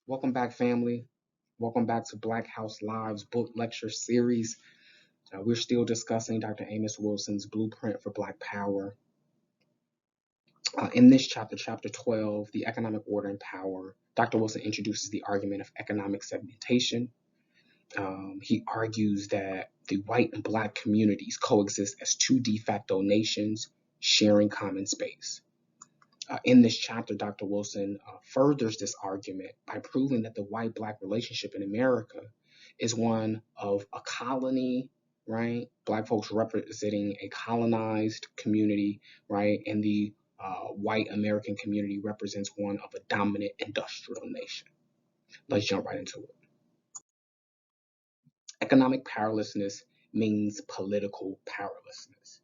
Welcome back, family. Welcome back to Black House Live's book lecture series. We're still discussing Dr. Amos Wilson's Blueprint for Black Power. In this chapter, chapter 12, The Economic Order and Power, Dr. Wilson introduces the argument of economic segmentation. He argues that the white and black communities coexist as two de facto nations sharing common space. In this chapter, Dr. Wilson furthers this argument by proving that the white-black relationship in America is one of a colony, right? Black folks representing a colonized community, right? And the white American community represents one of a dominant industrial nation. Let's jump right into it. Economic powerlessness means political powerlessness.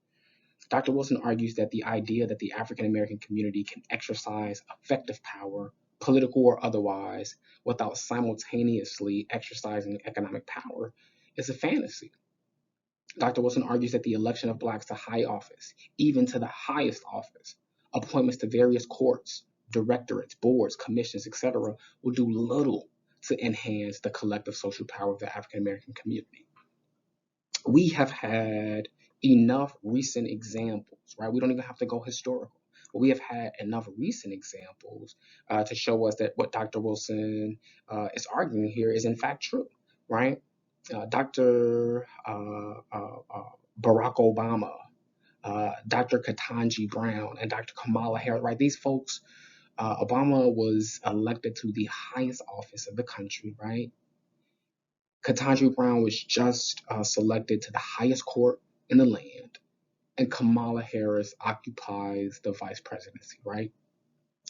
Dr. Wilson argues that the idea that the African American community can exercise effective power, political or otherwise, without simultaneously exercising economic power is a fantasy. Dr. Wilson argues that the election of blacks to high office, even to the highest office, appointments to various courts, directorates, boards, commissions, etc., will do little to enhance the collective social power of the African American community. We have had enough recent examples, right? We don't even have to go historical, but we have had enough recent examples to show us that what Dr. Wilson is arguing here is in fact true, right? Dr. Barack Obama, Dr. Ketanji Brown, and Dr. Kamala Harris, right? These folks, Obama was elected to the highest office of the country, right? Ketanji Brown was just selected to the highest court in the land, and Kamala Harris occupies the vice presidency, right?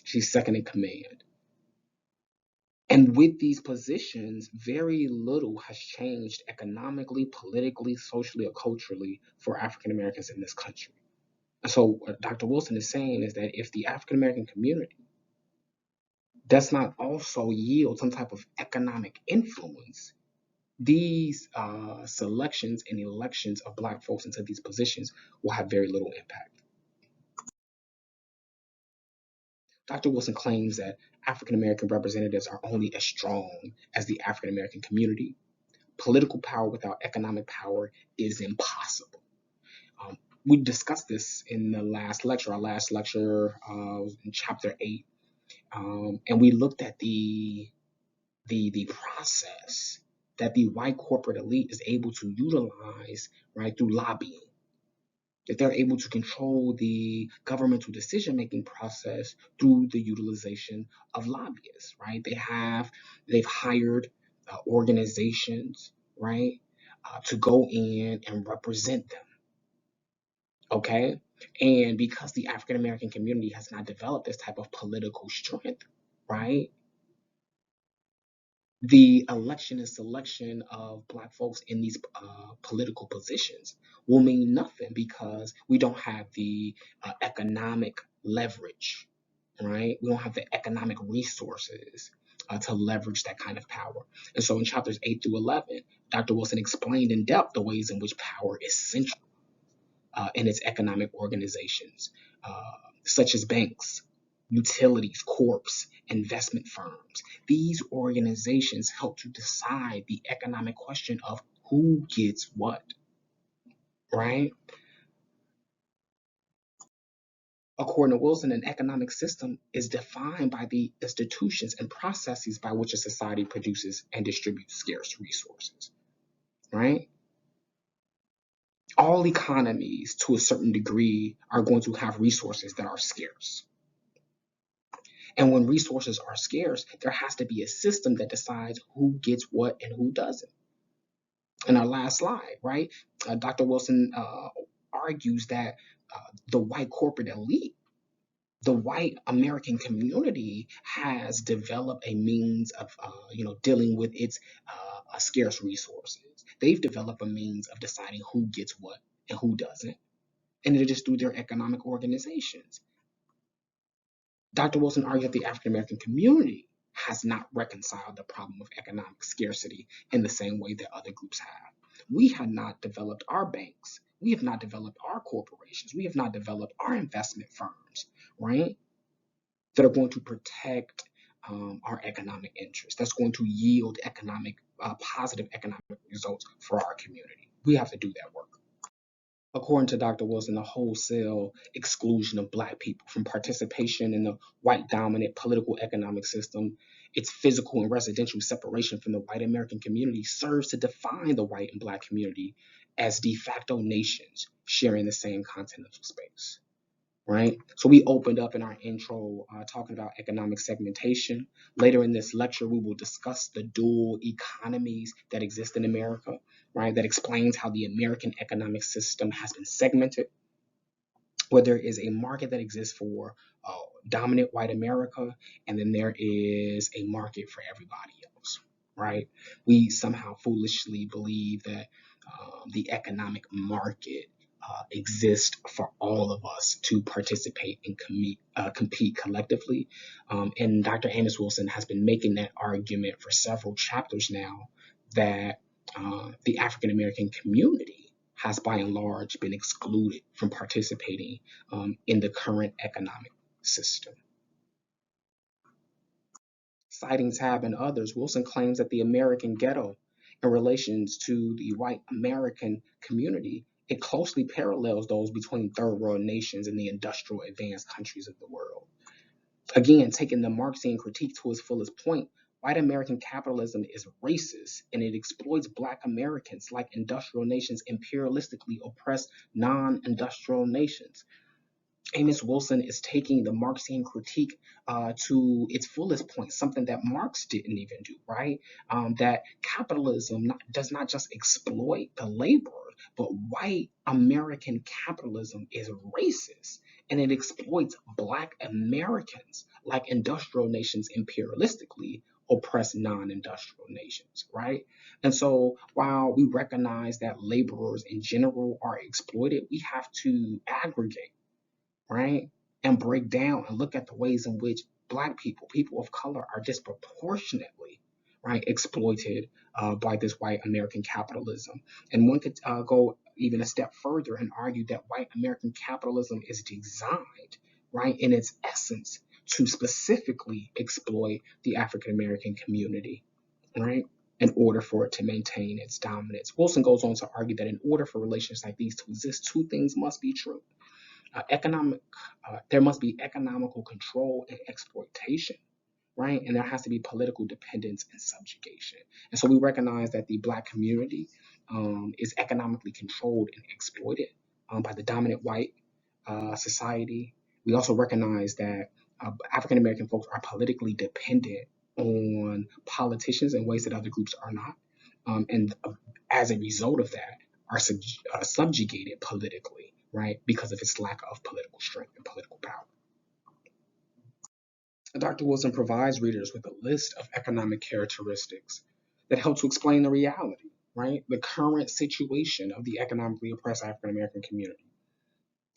She's second in command. And with these positions, very little has changed economically, politically, socially, or culturally for African Americans in this country. So what Dr. Wilson is saying is that if the African American community does not also yield some type of economic influence, these selections and elections of black folks into these positions will have very little impact. Dr. Wilson claims that African American representatives are only as strong as the African American community. Political power without economic power is impossible. We discussed this in the last lecture. Our last lecture was in chapter 8, and we looked at the process that the white corporate elite is able to utilize, right, through lobbying. That they're able to control the governmental decision-making process through the utilization of lobbyists, right? They've hired organizations, right, to go in and represent them, okay? And because the African American community has not developed this type of political strength, right, the election and selection of black folks in these political positions will mean nothing because we don't have the economic leverage, right? We don't have the economic resources to leverage that kind of power. And so in chapters 8 through 11, Dr. Wilson explained in depth the ways in which power is central in its economic organizations, such as banks, utilities, corps, investment firms. These organizations help to decide the economic question of who gets what, right? According to Wilson, an economic system is defined by the institutions and processes by which a society produces and distributes scarce resources, right? All economies, to a certain degree, are going to have resources that are scarce. And when resources are scarce, there has to be a system that decides who gets what and who doesn't. In our last slide, right, Dr. Wilson argues that the white corporate elite, the white American community, has developed a means of, dealing with its scarce resources. They've developed a means of deciding who gets what and who doesn't, and it is through their economic organizations. Dr. Wilson argued that the African American community has not reconciled the problem of economic scarcity in the same way that other groups have. We have not developed our banks. We have not developed our corporations. We have not developed our investment firms, right? That are going to protect our economic interests. That's going to yield positive economic results for our community. We have to do that work. According to Dr. Wilson, the wholesale exclusion of Black people from participation in the white dominant political economic system, its physical and residential separation from the white American community serves to define the white and Black community as de facto nations sharing the same continental space. Right? So we opened up in our intro talking about economic segmentation. Later in this lecture, we will discuss the dual economies that exist in America, right? That explains how the American economic system has been segmented, where there is a market that exists for dominant white America, and then there is a market for everybody else, right? We somehow foolishly believe that the economic market exist for all of us to participate and compete collectively. And Dr. Amos Wilson has been making that argument for several chapters now that the African American community has by and large been excluded from participating in the current economic system. Citing Tabb and others, Wilson claims that the American ghetto in relations to the white American community, it closely parallels those between third world nations and the industrial advanced countries of the world. Again, taking the Marxian critique to its fullest point, white American capitalism is racist and it exploits Black Americans like industrial nations imperialistically oppress non-industrial nations. Amos Wilson is taking the Marxian critique to its fullest point, something that Marx didn't even do, right? That capitalism does not just exploit the laborer, but white American capitalism is racist and it exploits Black Americans like industrial nations imperialistically oppress non-industrial nations, right? And so while we recognize that laborers in general are exploited, we have to aggregate, right? And break down and look at the ways in which Black people, people of color, are disproportionately, right, exploited by this white American capitalism. And one could go even a step further and argue that white American capitalism is designed, right, in its essence to specifically exploit the African American community, right, in order for it to maintain its dominance. Wilson goes on to argue that in order for relations like these to exist, two things must be true. There must be economical control and exploitation, right? And there has to be political dependence and subjugation. And so we recognize that the Black community is economically controlled and exploited by the dominant white society. We also recognize that African American folks are politically dependent on politicians in ways that other groups are not. And as a result of that, are subjugated politically, right, because of its lack of political strength and political power. Dr. Wilson provides readers with a list of economic characteristics that help to explain the reality, right, the current situation of the economically oppressed African American community.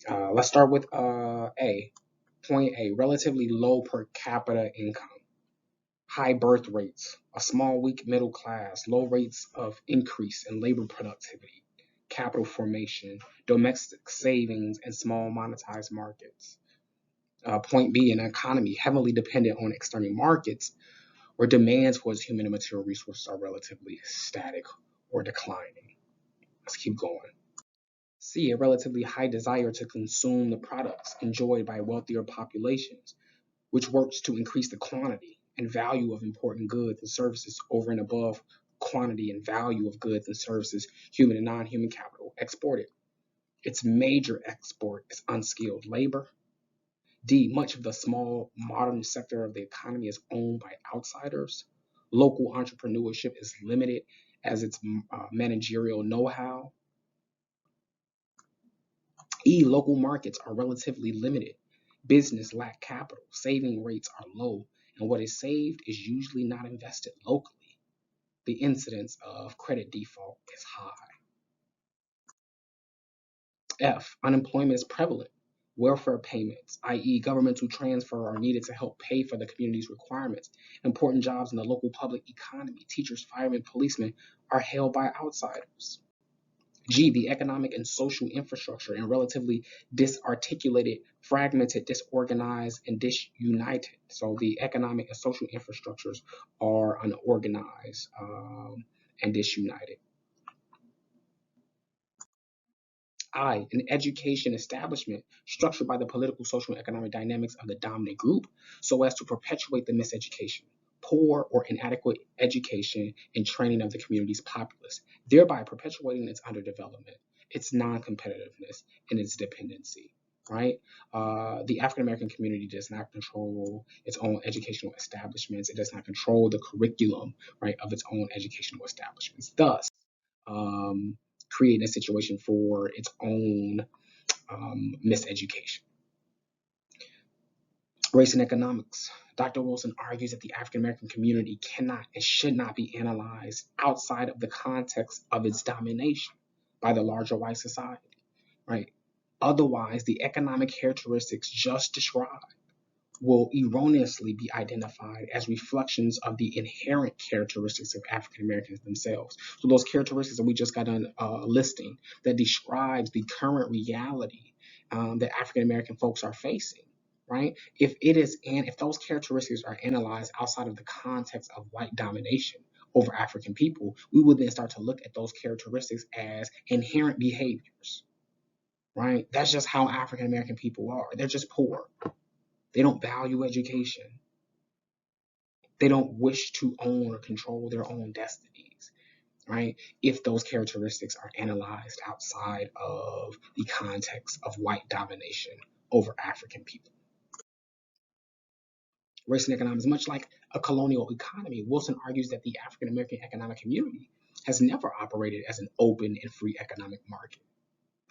Let's start with A. Point A, relatively low per capita income, high birth rates, a small, weak middle class, low rates of increase in labor productivity, capital formation, domestic savings, and small monetized markets. Point B, an economy heavily dependent on external markets where demands for its human and material resources are relatively static or declining. Let's keep going. C, a relatively high desire to consume the products enjoyed by wealthier populations, which works to increase the quantity and value of important goods and services over and above quantity and value of goods and services, human and non-human capital, exported. Its major export is unskilled labor. D, much of the small modern sector of the economy is owned by outsiders. Local entrepreneurship is limited as its managerial know-how. E, local markets are relatively limited. Business lack capital, saving rates are low, and what is saved is usually not invested locally. The incidence of credit default is high. F, unemployment is prevalent. Welfare payments, i.e. governmental transfer, are needed to help pay for the community's requirements. Important jobs in the local public economy, teachers, firemen, policemen, are held by outsiders. G, the economic and social infrastructure and relatively disarticulated, fragmented, disorganized, and disunited. So the economic and social infrastructures are unorganized and disunited. I, an education establishment structured by the political, social, and economic dynamics of the dominant group so as to perpetuate the miseducation, poor or inadequate education and training of the community's populace, thereby perpetuating its underdevelopment, its non-competitiveness, and its dependency. Right? The African American community does not control its own educational establishments. It does not control the curriculum, right, of its own educational establishments. Thus, um, creating a situation for its own miseducation. Race and economics. Dr. Wilson argues that the African American community cannot and should not be analyzed outside of the context of its domination by the larger white society, right? Otherwise, the economic characteristics just described will erroneously be identified as reflections of the inherent characteristics of African Americans themselves. So those characteristics that we just got done listing that describes the current reality that African American folks are facing, right? If those characteristics are analyzed outside of the context of white domination over African people, we would then start to look at those characteristics as inherent behaviors, right? That's just how African American people are. They're just poor. They don't value education. They don't wish to own or control their own destinies, right? If those characteristics are analyzed outside of the context of white domination over African people. Race and economics, much like a colonial economy, Wilson argues that the African American economic community has never operated as an open and free economic market.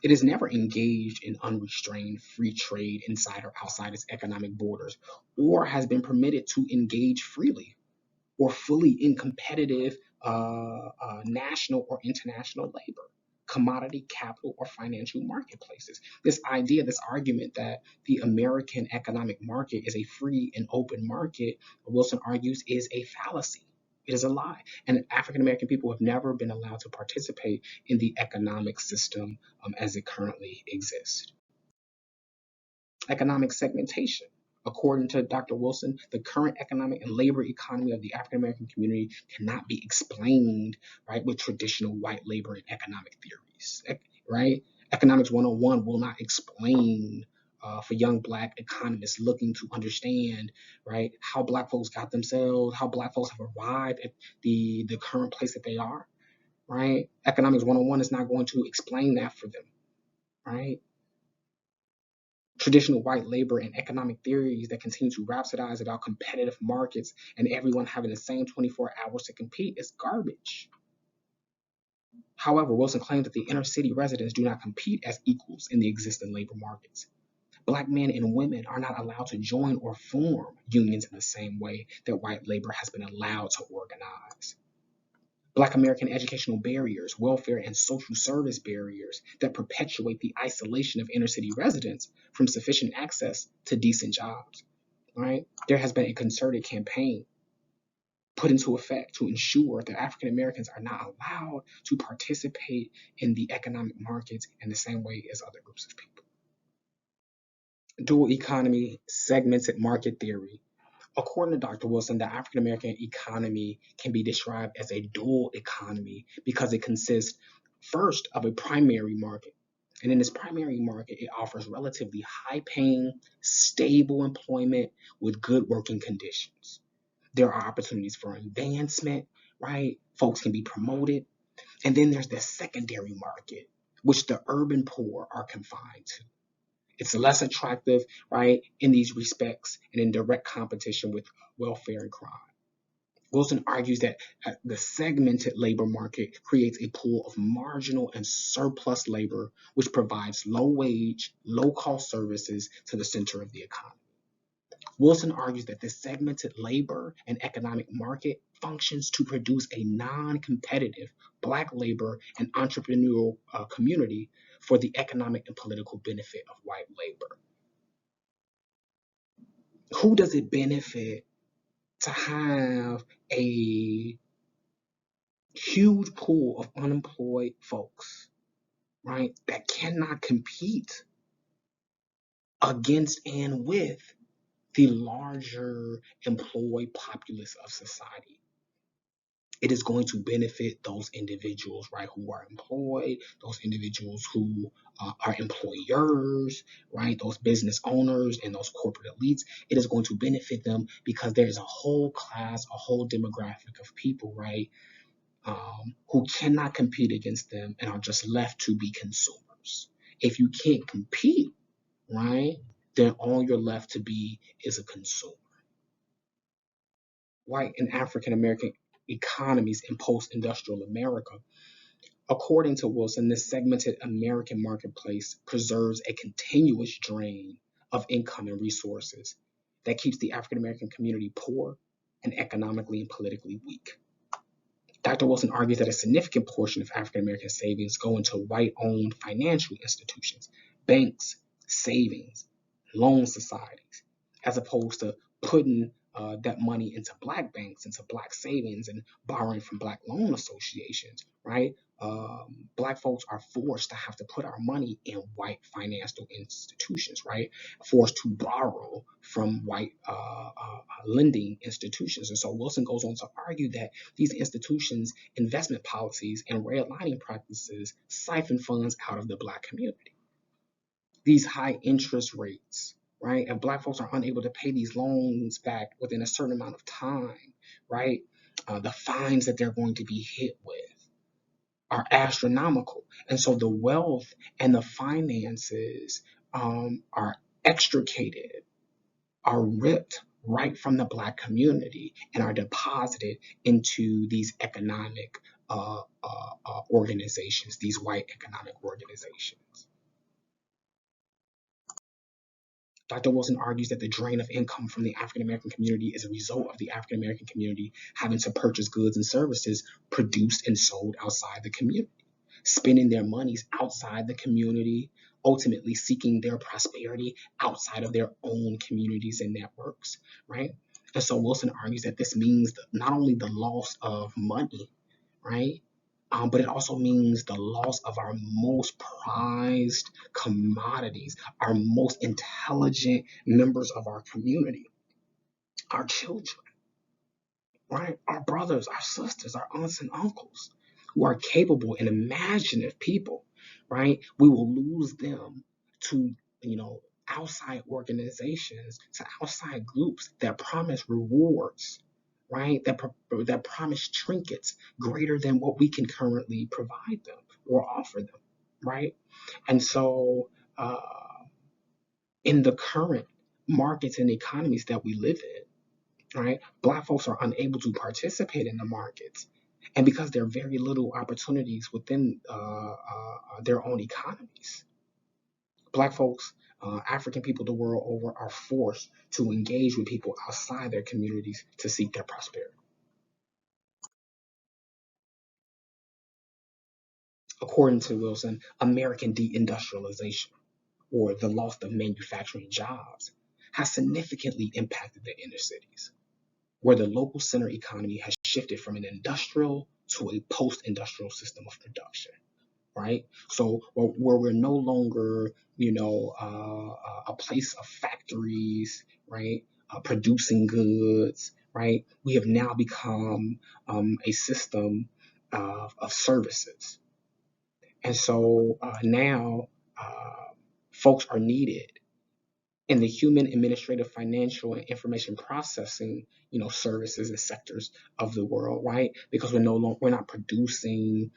It has never engaged in unrestrained free trade inside or outside its economic borders, or has been permitted to engage freely or fully in competitive national or international labor, commodity, capital, or financial marketplaces. This idea, this argument that the American economic market is a free and open market, Wilson argues, is a fallacy. It is a lie. And African American people have never been allowed to participate in the economic system as it currently exists. Economic segmentation. According to Dr. Wilson, the current economic and labor economy of the African American community cannot be explained, right, with traditional white labor and economic theories, right? Economics 101 will not explain for young Black economists looking to understand, right, how Black folks got themselves, how Black folks have arrived at the current place that they are, right? Economics 101 is not going to explain that for them, right? Traditional white labor and economic theories that continue to rhapsodize about competitive markets and everyone having the same 24 hours to compete is garbage. However, Wilson claims that the inner city residents do not compete as equals in the existing labor markets. Black men and women are not allowed to join or form unions in the same way that white labor has been allowed to organize. Black American educational barriers, welfare, and social service barriers that perpetuate the isolation of inner city residents from sufficient access to decent jobs. Right? There has been a concerted campaign put into effect to ensure that African Americans are not allowed to participate in the economic markets in the same way as other groups of people. Dual economy, segmented market theory. According to Dr. Wilson, the African American economy can be described as a dual economy because it consists first of a primary market. And in this primary market, it offers relatively high paying, stable employment with good working conditions. There are opportunities for advancement, right? Folks can be promoted. And then there's the secondary market, which the urban poor are confined to. It's less attractive, right, in these respects and in direct competition with welfare and crime. Wilson argues that the segmented labor market creates a pool of marginal and surplus labor, which provides low wage, low cost services to the center of the economy. Wilson argues that this segmented labor and economic market functions to produce a non-competitive Black labor and entrepreneurial community for the economic and political benefit of white labor. Who does it benefit to have a huge pool of unemployed folks right, that cannot compete against and with the larger employed populace of society. It is going to benefit those individuals, right, who are employed, those individuals who are employers, right, those business owners and those corporate elites. It is going to benefit them because there's a whole class, a whole demographic of people, right, who cannot compete against them and are just left to be consumers. If you can't compete, right, then all you're left to be is a consumer. White and African American economies in post industrial America. According to Wilson, this segmented American marketplace preserves a continuous drain of income and resources that keeps the African American community poor and economically and politically weak. Dr. Wilson argues that a significant portion of African American savings go into white owned financial institutions, banks, savings, loan societies, as opposed to putting that money into black banks, into black savings, and borrowing from black loan associations, right? Black folks are forced to have to put our money in white financial institutions, right? Forced to borrow from white lending institutions. And so Wilson goes on to argue that these institutions' investment policies and redlining practices siphon funds out of the black community. These high interest rates, right? And black folks are unable to pay these loans back within a certain amount of time, right? The fines that they're going to be hit with are astronomical. And so the wealth and the finances are extricated, are ripped right from the black community and are deposited into these economic organizations, these white economic organizations. Dr. Wilson argues that the drain of income from the African American community is a result of the African American community having to purchase goods and services produced and sold outside the community, spending their monies outside the community, ultimately seeking their prosperity outside of their own communities and networks, right? And so Wilson argues that this means not only the loss of money, right? But it also means the loss of our most prized commodities, our most intelligent members of our community, our children, right? Our brothers, our sisters, our aunts and uncles who are capable and imaginative people, right? We will lose them to, outside organizations, to outside groups that promise rewards, right? That promise trinkets greater than what we can currently provide them or offer them, right? And so, in the current markets and economies that we live in, right? Black folks are unable to participate in the markets. And because there are very little opportunities within their own economies, Black folks, African people the world over are forced to engage with people outside their communities to seek their prosperity. According to Wilson, American deindustrialization, or the loss of manufacturing jobs, has significantly impacted the inner cities, where the local center economy has shifted from an industrial to a post-industrial system of production, right? So where we're no longer, a place of factories, right, producing goods, right? We have now become a system of services, and so now folks are needed in the human, administrative, financial, and information processing, services and sectors of the world, right? Because we're not producing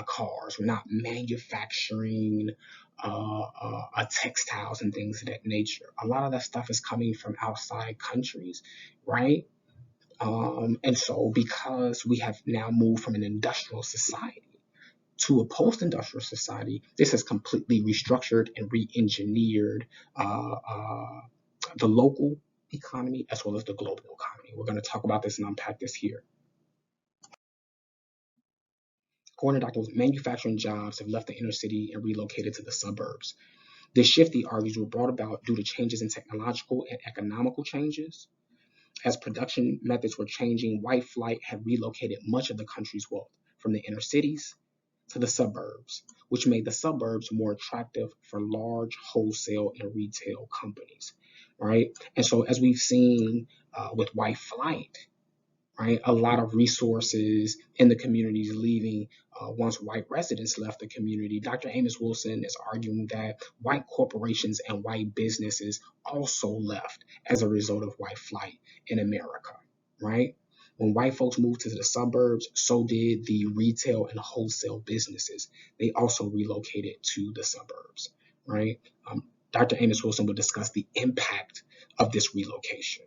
cars, we're not manufacturing textiles and things of that nature. A lot of that stuff is coming from outside countries, right? And so because we have now moved from an industrial society to a post-industrial society, this has completely restructured and re-engineered the local economy as well as the global economy. We're going to talk about this and unpack this here. According to Dr. Wilson, manufacturing jobs have left the inner city and relocated to the suburbs. This shift, he argues, was brought about due to changes in technological and economical changes. As production methods were changing, white flight had relocated much of the country's wealth from the inner cities to the suburbs, which made the suburbs more attractive for large wholesale and retail companies, right? And so, as we've seen with white flight, right, a lot of resources in the communities leaving once white residents left the community. Dr. Amos Wilson is arguing that white corporations and white businesses also left as a result of white flight in America, right? When white folks moved to the suburbs, so did the retail and wholesale businesses. They also relocated to the suburbs, right? Dr. Amos Wilson will discuss the impact of this relocation.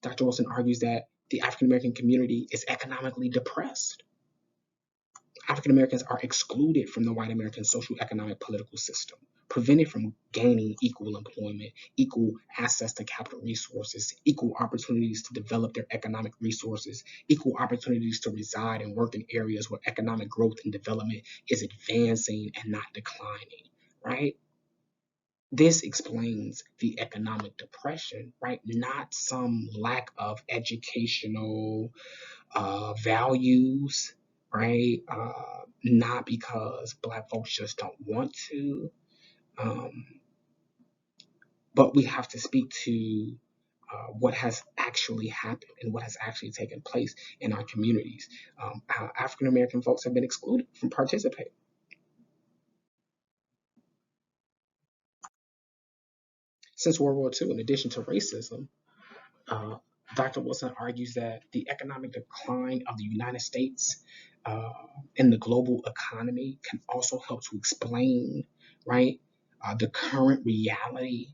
Dr. Wilson argues that the African American community is economically depressed. African Americans are excluded from the white American social, economic, political system, prevented from gaining equal employment, equal access to capital resources, equal opportunities to develop their economic resources, equal opportunities to reside and work in areas where economic growth and development is advancing and not declining, right? This explains the economic depression, right? Not some lack of educational values, right? Not because Black folks just don't want to, um, but we have to speak to what has actually happened and what has actually taken place in our communities. African American folks have been excluded from participating. Since World War II, in addition to racism, Uh, Dr. Wilson argues that the economic decline of the United States uh, and the global economy can also help to explain, right, the current reality,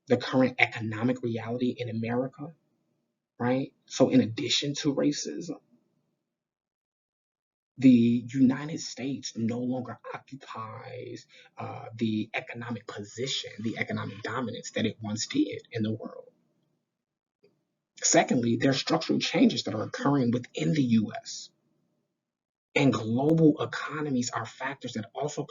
the current economic reality in America, right? So, in addition to racism, the United States no longer occupies the economic position, the economic dominance that it once did in the world. Secondly, there are structural changes that are occurring within the US. And global economies are factors that also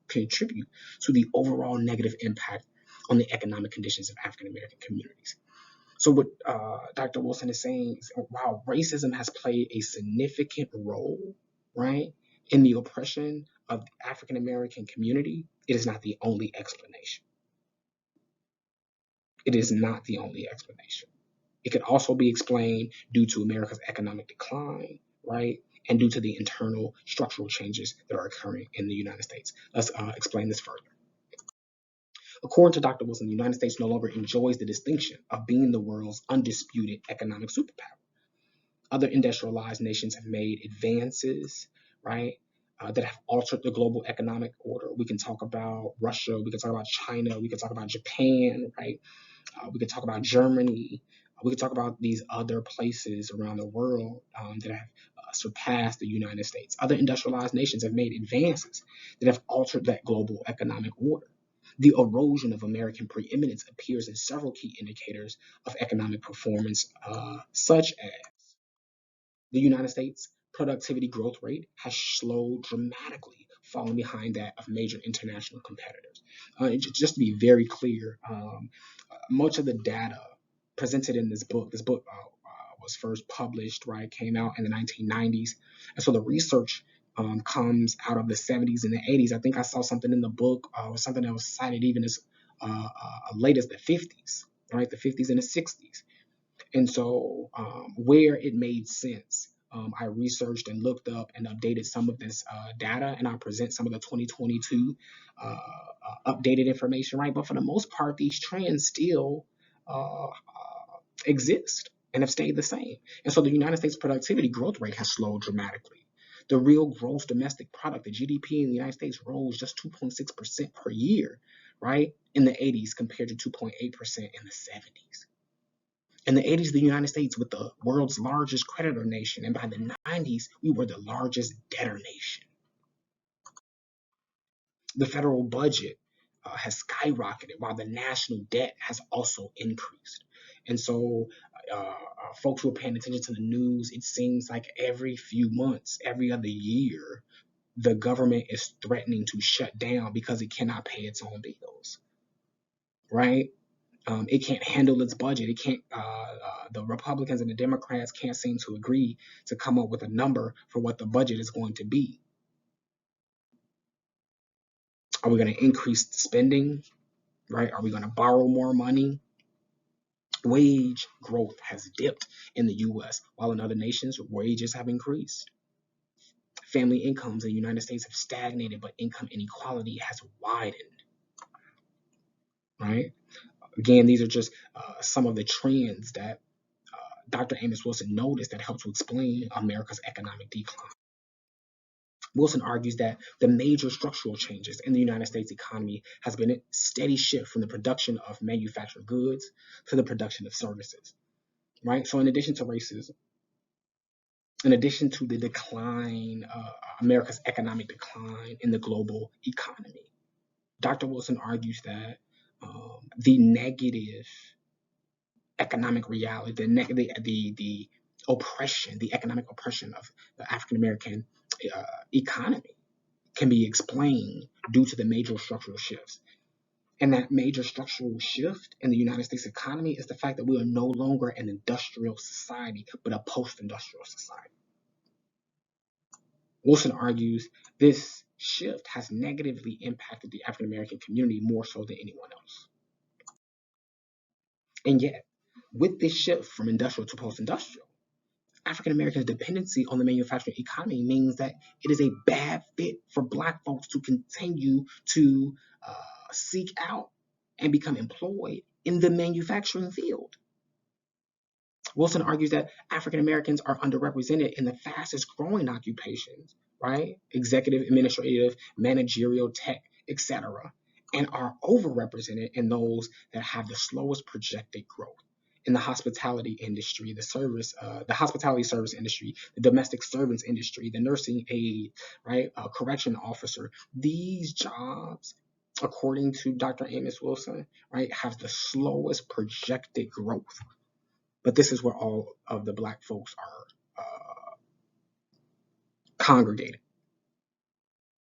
contribute to the overall negative impact on the economic conditions of African American communities. So, what Dr. Wilson is saying is while racism has played a significant role, right, in the oppression of the African American community, it is not the only explanation. It is not the only explanation. It can also be explained due to America's economic decline, right? And due to the internal structural changes that are occurring in the United States. Let's explain this further. According to Dr. Wilson, the United States no longer enjoys the distinction of being the world's undisputed economic superpower. Other industrialized nations have made advances, right, that have altered the global economic order. We can talk about Russia, we can talk about China, we can talk about Japan, right? We could talk about Germany. We could talk about these other places around the world that have surpassed the United States. Other industrialized nations have made advances that have altered that global economic order. The erosion of American preeminence appears in several key indicators of economic performance, such as the United States productivity growth rate has slowed dramatically, falling behind that of major international competitors. Just to be very clear, much of the data presented in this book was first published, right, came out in the 1990s. And so the research comes out of the 70s and the 80s. I think I saw something in the book or something that was cited even as late as the 50s, right, the 50s and the 60s. And so, where it made sense, I researched and looked up and updated some of this data, and I'll present some of the 2022 updated information, right? But for the most part, these trends still uh, exist and have stayed the same. And so, the United States productivity growth rate has slowed dramatically. The real gross domestic product, the GDP in the United States, rose just 2.6% per year, right, in the 80s compared to 2.8% in the 70s. In the 80s, the United States was the world's largest creditor nation, and by the 90s, we were the largest debtor nation. The federal budget has skyrocketed while the national debt has also increased. And so, folks who are paying attention to the news, it seems like every few months, every other year, the government is threatening to shut down because it cannot pay its own bills, right? It can't handle its budget. It can't. The Republicans and the Democrats can't seem to agree to come up with a number for what the budget is going to be. Are we going to increase spending, right? Are we going to borrow more money? Wage growth has dipped in the US, while in other nations, wages have increased. Family incomes in the United States have stagnated, but income inequality has widened, right? Again, these are just some of the trends that Dr. Amos Wilson noticed that helped to explain America's economic decline. Wilson argues that the major structural changes in the United States economy has been a steady shift from the production of manufactured goods to the production of services, right? So in addition to racism, in addition to the decline, America's economic decline in the global economy, Dr. Wilson argues that the negative economic reality, the oppression, the economic oppression of the African American economy can be explained due to the major structural shifts. And that major structural shift in the United States economy is the fact that we are no longer an industrial society, but a post-industrial society. Wilson argues this shift has negatively impacted the African American community more so than anyone else. And yet, with this shift from industrial to post-industrial, African Americans' dependency on the manufacturing economy means that it is a bad fit for Black folks to continue to seek out and become employed in the manufacturing field. Wilson argues that African Americans are underrepresented in the fastest growing occupations, right? Executive, administrative, managerial, tech, etc., and are overrepresented in those that have the slowest projected growth. In the hospitality industry, the hospitality service industry, the domestic servants industry, the nursing aide, right, correction officer. These jobs, according to Dr. Amos Wilson, right, have the slowest projected growth. But this is where all of the Black folks are congregated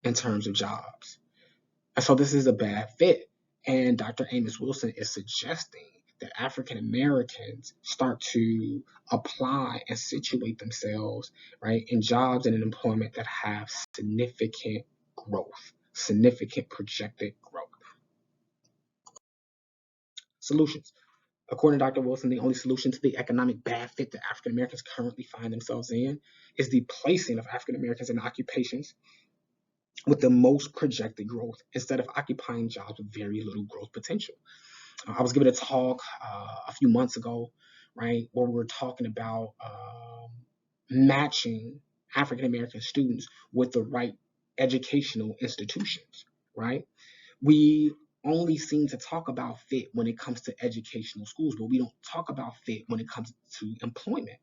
in terms of jobs. And so this is a bad fit. And Dr. Amos Wilson is suggesting that African Americans start to apply and situate themselves, right, in jobs and in employment that have significant growth, significant projected growth. Solutions. According to Dr. Wilson, the only solution to the economic bad fit that African Americans currently find themselves in is the placing of African Americans in occupations with the most projected growth instead of occupying jobs with very little growth potential. I was giving a talk a few months ago, right, where we were talking about matching African American students with the right educational institutions, right? We only seem to talk about fit when it comes to educational schools, but we don't talk about fit when it comes to employment.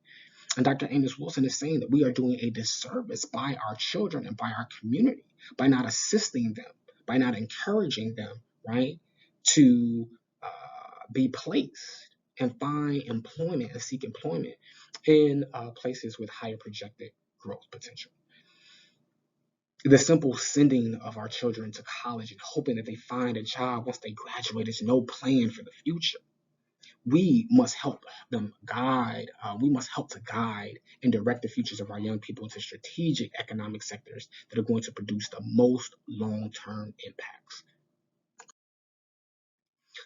And Dr. Amos Wilson is saying that we are doing a disservice by our children and by our community by not assisting them, by not encouraging them, right, to be placed and find employment and seek employment in places with higher projected growth potential. The simple sending of our children to college and hoping that they find a job once they graduate is no plan for the future. We must help them guide, we must help to guide and direct the futures of our young people into strategic economic sectors that are going to produce the most long-term impacts.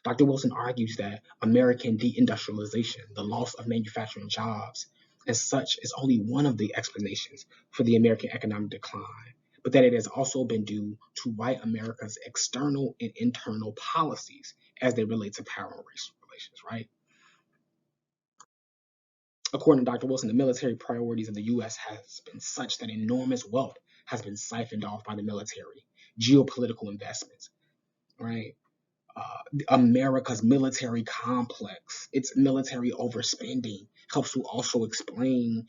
Dr. Wilson argues that American deindustrialization, the loss of manufacturing jobs, as such, is only one of the explanations for the American economic decline, but that it has also been due to white America's external and internal policies as they relate to power and race relations, right? According to Dr. Wilson, the military priorities of the U.S. has been such that enormous wealth has been siphoned off by the military, geopolitical investments, right? America's military complex, its military overspending helps to also explain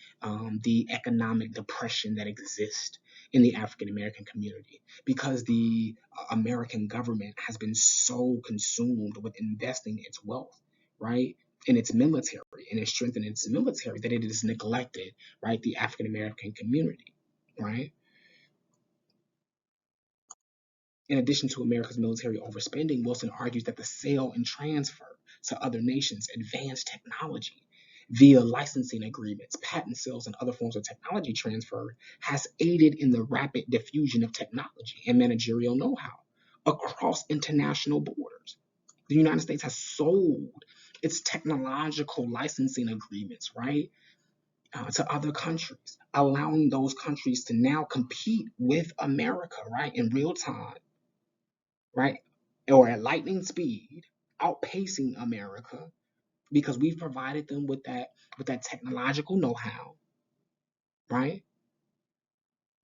the economic depression that exists in the African American community because the American government has been so consumed with investing its wealth, right, in its military and in strengthening its military that it has neglected, right, the African American community, right? In addition to America's military overspending, Wilson argues that the sale and transfer to other nations advanced technology via licensing agreements, patent sales, and other forms of technology transfer has aided in the rapid diffusion of technology and managerial know-how, across international borders. The United States has sold its technological licensing agreements, right, to other countries, allowing those countries to now compete with America, right, in real time, right, or at lightning speed, outpacing America because we've provided them with that technological know-how, right?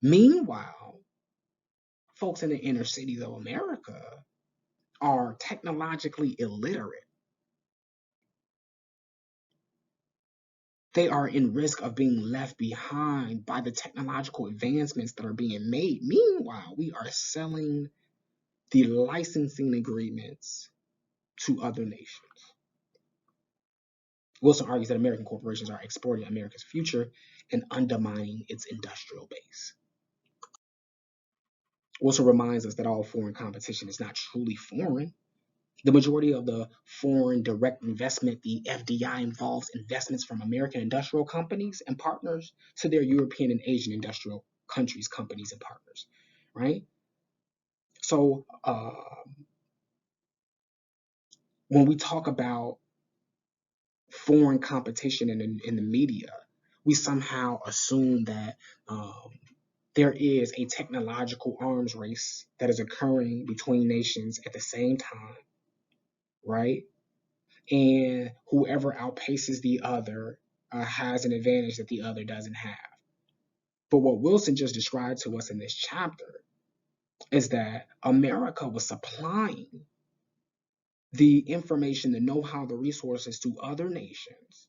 Meanwhile, folks in the inner cities of America are technologically illiterate. They are in risk of being left behind by the technological advancements that are being made. Meanwhile, we are selling the licensing agreements to other nations. Wilson argues that American corporations are exporting America's future and undermining its industrial base. Wilson reminds us that all foreign competition is not truly foreign. The majority of the foreign direct investment, the FDI, involves investments from American industrial companies and partners to their European and Asian industrial countries, companies, and partners, right? So when we talk about foreign competition in the media, we somehow assume that there is a technological arms race that is occurring between nations at the same time, right? And whoever outpaces the other has an advantage that the other doesn't have. But what Wilson just described to us in this chapter is that America was supplying the information, the know-how, the resources to other nations,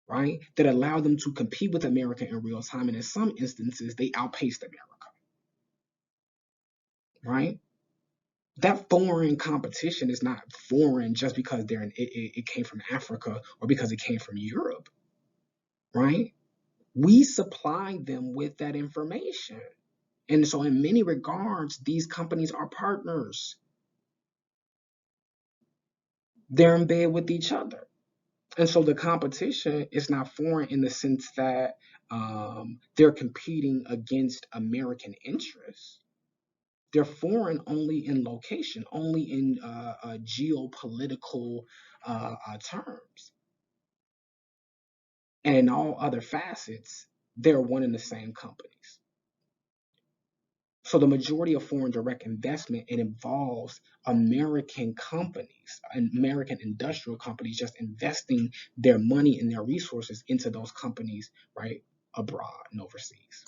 right, that allow them to compete with America in real time. And in some instances, they outpaced America, right? That foreign competition is not foreign just because it came from Africa or because it came from Europe, right? We supply them with that information. And so in many regards, these companies are partners. They're in bed with each other. And so the competition is not foreign in the sense that they're competing against American interests. They're foreign only in location, only in geopolitical terms. And in all other facets, they're one and the same companies. So the majority of foreign direct investment, it involves American companies, American industrial companies just investing their money and their resources into those companies, right, abroad and overseas.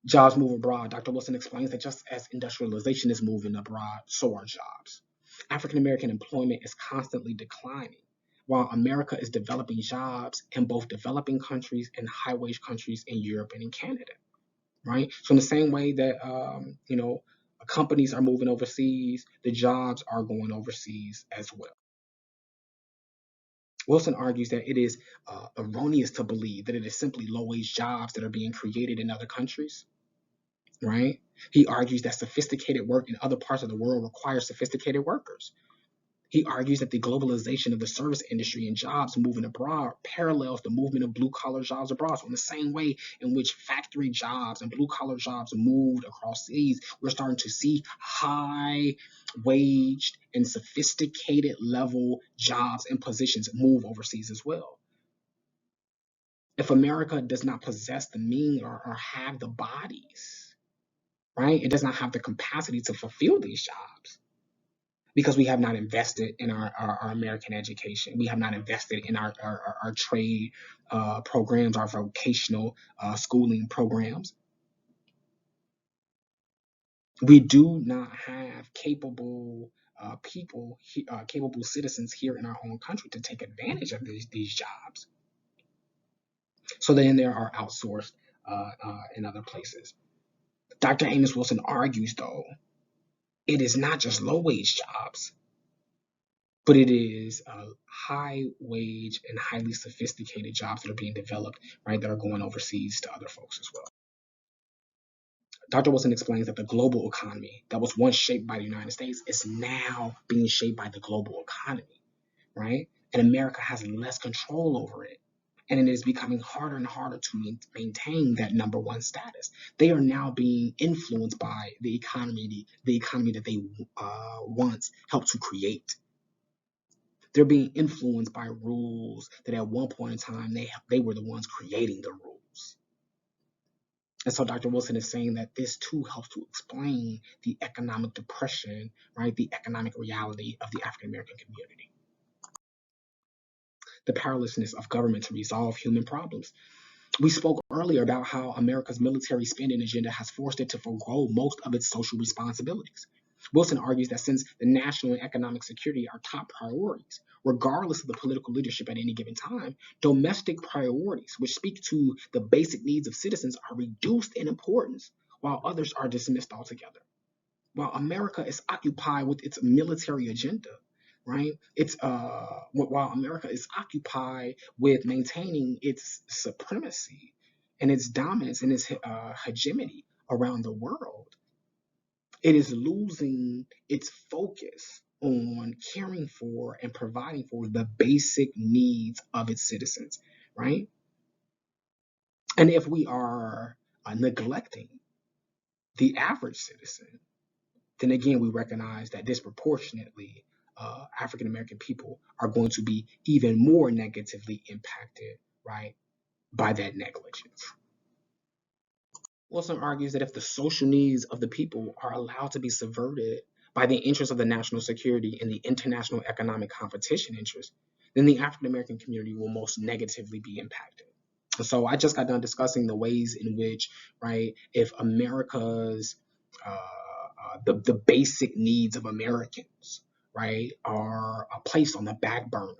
Jobs move abroad. Dr. Wilson explains that just as industrialization is moving abroad, so are jobs. African American employment is constantly declining, while America is developing jobs in both developing countries and high wage countries in Europe and in Canada, right? So in the same way that companies are moving overseas, the jobs are going overseas as well. Wilson argues that it is erroneous to believe that it is simply low-wage jobs that are being created in other countries, right? He argues that sophisticated work in other parts of the world requires sophisticated workers. He argues that the globalization of the service industry and jobs moving abroad parallels the movement of blue-collar jobs abroad. So in the same way in which factory jobs and blue-collar jobs moved across seas, we're starting to see high-waged and sophisticated level jobs and positions move overseas as well. If America does not possess the means or have the bodies, right, it does not have the capacity to fulfill these jobs, because we have not invested in our American education. We have not invested in our trade programs, our vocational schooling programs. We do not have capable people, capable citizens here in our own country to take advantage of these jobs. So then they are outsourced in other places. Dr. Amos Wilson argues, though, it is not just low-wage jobs, but it is high wage and highly sophisticated jobs that are being developed, right, that are going overseas to other folks as well. Dr. Wilson explains that the global economy that was once shaped by the United States is now being shaped by the global economy, right? And America has less control over it. And it is becoming harder and harder to maintain that number one status. They are now being influenced by the economy that they once helped to create. They're being influenced by rules that at one point in time they were the ones creating the rules. And so Dr. Wilson is saying that this too helps to explain the economic depression, right? The economic reality of the African American community. The powerlessness of government to resolve human problems. We spoke earlier about how America's military spending agenda has forced it to forego most of its social responsibilities. Wilson argues that since the national and economic security are top priorities, regardless of the political leadership at any given time, domestic priorities, which speak to the basic needs of citizens, are reduced in importance, while others are dismissed altogether. While America is occupied with its military agenda, right? It's while America is occupied with maintaining its supremacy and its dominance and its hegemony around the world, it is losing its focus on caring for and providing for the basic needs of its citizens, right? And if we are neglecting the average citizen, then again, we recognize that disproportionately African American people are going to be even more negatively impacted, right, by that negligence. Wilson argues that if the social needs of the people are allowed to be subverted by the interests of the national security and the international economic competition interests, then the African American community will most negatively be impacted. So I just got done discussing the ways in which, right, if America's the basic needs of Americans, right, are placed on the back burner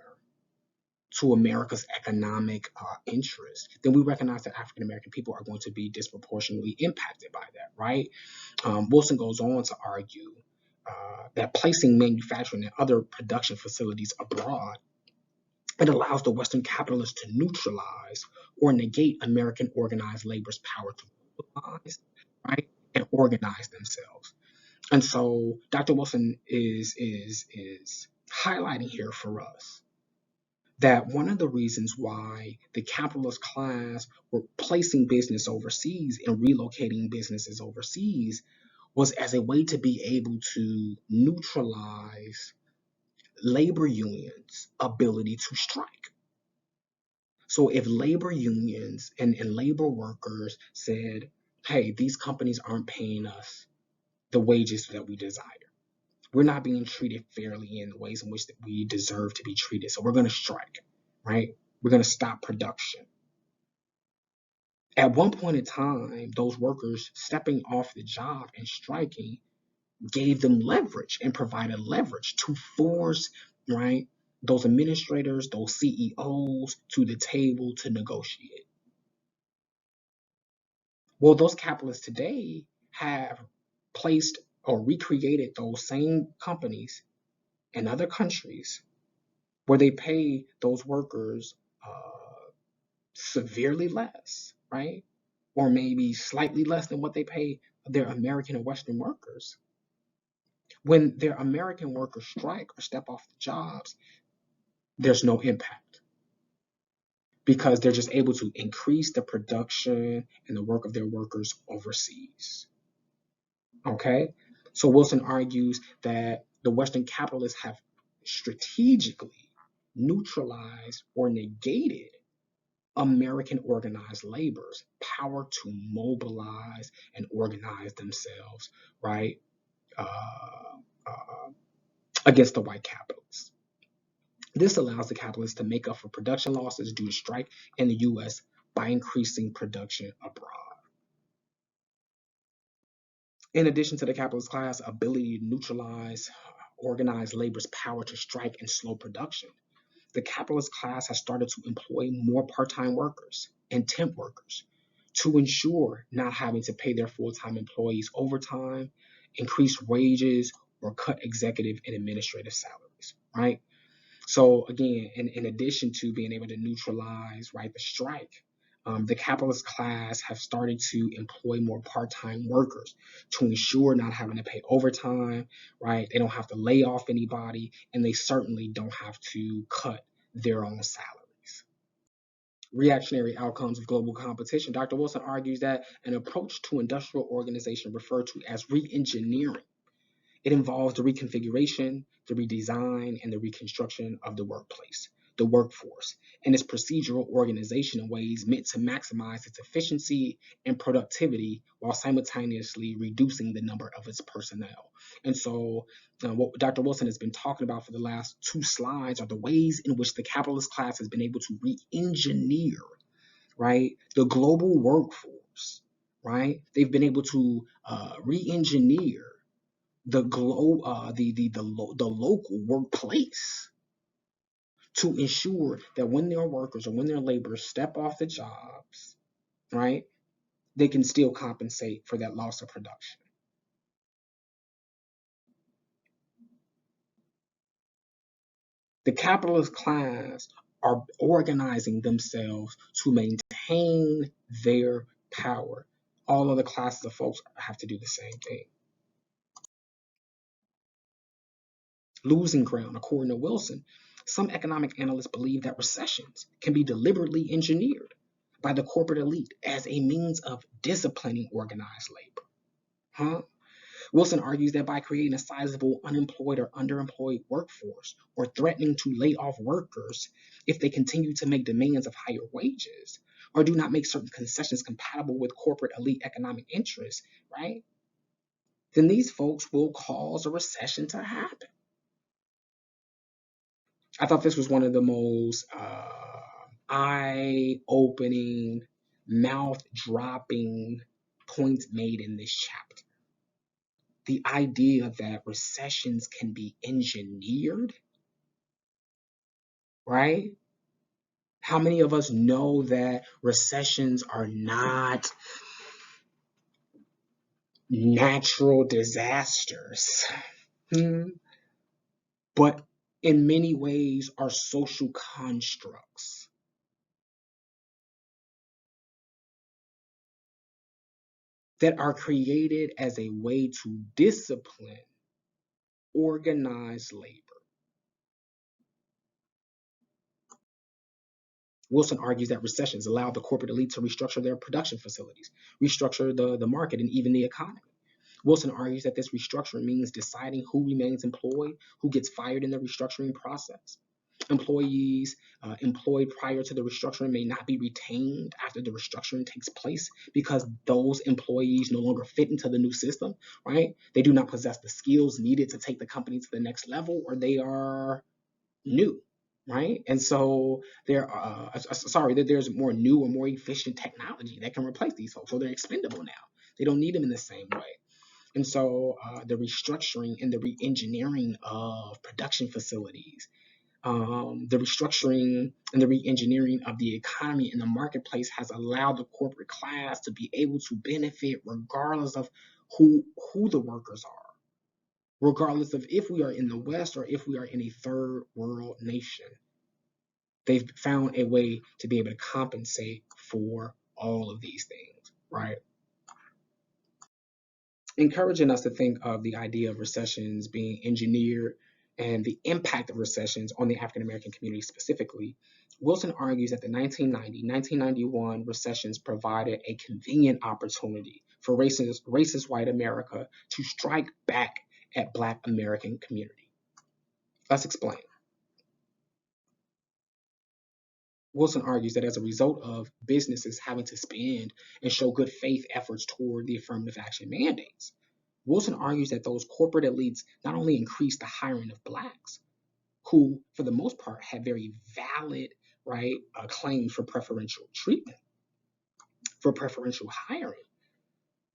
to America's economic interest, then we recognize that African American people are going to be disproportionately impacted by that, right? Wilson goes on to argue that placing manufacturing and other production facilities abroad, it allows the Western capitalists to neutralize or negate American organized labor's power to mobilize, right, and organize themselves. And so Dr. Wilson is highlighting here for us that one of the reasons why the capitalist class were placing business overseas and relocating businesses overseas was as a way to be able to neutralize labor unions' ability to strike. So if labor unions and labor workers said, hey, these companies aren't paying us the wages that we desire, we're not being treated fairly in the ways in which we deserve to be treated, so we're going to strike, right? We're going to stop production. At one point in time, those workers stepping off the job and striking gave them leverage and provided leverage to force, right, those administrators, those CEOs to the table to negotiate. Well, those capitalists today have placed or recreated those same companies in other countries where they pay those workers severely less, right? Or maybe slightly less than what they pay their American and Western workers. When their American workers strike or step off the jobs, there's no impact because they're just able to increase the production and the work of their workers overseas. Okay? So Wilson argues that the Western capitalists have strategically neutralized or negated American organized labor's power to mobilize and organize themselves, right, against the white capitalists. This allows the capitalists to make up for production losses due to strike in the U.S. by increasing production abroad. In addition to the capitalist class ability to neutralize organized labor's power to strike and slow production, the capitalist class has started to employ more part-time workers and temp workers to ensure not having to pay their full-time employees overtime, increase wages, or cut executive and administrative salaries, right? So again, in addition to being able to neutralize, right, the strike, the capitalist class have started to employ more part-time workers to ensure not having to pay overtime, right? They don't have to lay off anybody, and they certainly don't have to cut their own salaries. reactionary outcomes of global competition. Dr. Wilson argues that an approach to industrial organization referred to as re-engineering. It involves the reconfiguration, the redesign, and the reconstruction of the workplace, the workforce, and its procedural organization in ways meant to maximize its efficiency and productivity while simultaneously reducing the number of its personnel. And so, what Dr. Wilson has been talking about for the last two slides are the ways in which the capitalist class has been able to re-engineer, right, the global workforce, right? They've been able to re-engineer the local workplace to ensure that when their workers or when their laborers step off the jobs, right, they can still compensate for that loss of production. The capitalist class are organizing themselves to maintain their power. All other classes of folks have to do the same thing. Losing ground, according to Wilson, some economic analysts believe that recessions can be deliberately engineered by the corporate elite as a means of disciplining organized labor. Wilson argues that by creating a sizable unemployed or underemployed workforce or threatening to lay off workers if they continue to make demands of higher wages or do not make certain concessions compatible with corporate elite economic interests, right, then these folks will cause a recession to happen. I thought this was one of the most eye-opening, mouth-dropping points made in this chapter. The idea that recessions can be engineered, right? How many of us know that recessions are not natural disasters, but in many ways are social constructs? That are created as a way to discipline organized labor. Wilson argues that recessions allow the corporate elite to restructure their production facilities, restructure the market, and even the economy. Wilson argues that this restructuring means deciding who remains employed, who gets fired in the restructuring process. Employees employed prior to the restructuring may not be retained after the restructuring takes place because those employees no longer fit into the new system, right? They do not possess the skills needed to take the company to the next level, or they are new, right? And so there's more new or more efficient technology that can replace these folks, so they're expendable now. They don't need them in the same way. And so the restructuring and the re-engineering of production facilities, the restructuring and the re-engineering of the economy and the marketplace has allowed the corporate class to be able to benefit regardless of who the workers are, regardless of if we are in the West or if we are in a third world nation. They've found a way to be able to compensate for all of these things, right? Encouraging us to think of the idea of recessions being engineered and the impact of recessions on the African American community specifically, Wilson argues that the 1990-1991 recessions provided a convenient opportunity for racist white America to strike back at Black American community. Let's explain. Wilson argues that as a result of businesses having to spend and show good faith efforts toward the affirmative action mandates, Wilson argues that those corporate elites not only increased the hiring of Blacks, who for the most part had very valid, right, claims for preferential treatment, for preferential hiring,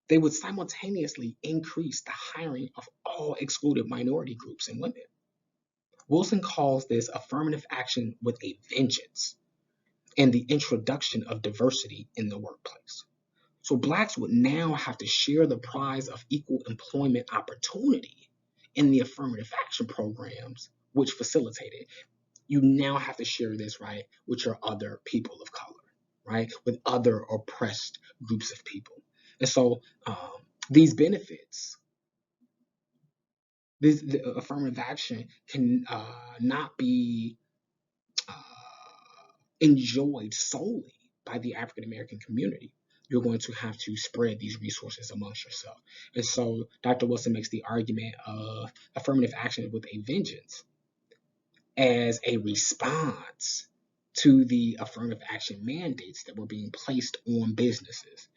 they would simultaneously increase the hiring of all excluded minority groups and women. Wilson calls this affirmative action with a vengeance and the introduction of diversity in the workplace. So Blacks would now have to share the prize of equal employment opportunity in the affirmative action programs which facilitated. You now have to share this, right, with your other people of color, right, with other oppressed groups of people. And so these benefits, the affirmative action can not be enjoyed solely by the African American community, you're going to have to spread these resources amongst yourself. And so Dr. Wilson makes the argument of affirmative action with a vengeance as a response to the affirmative action mandates that were being placed on businesses.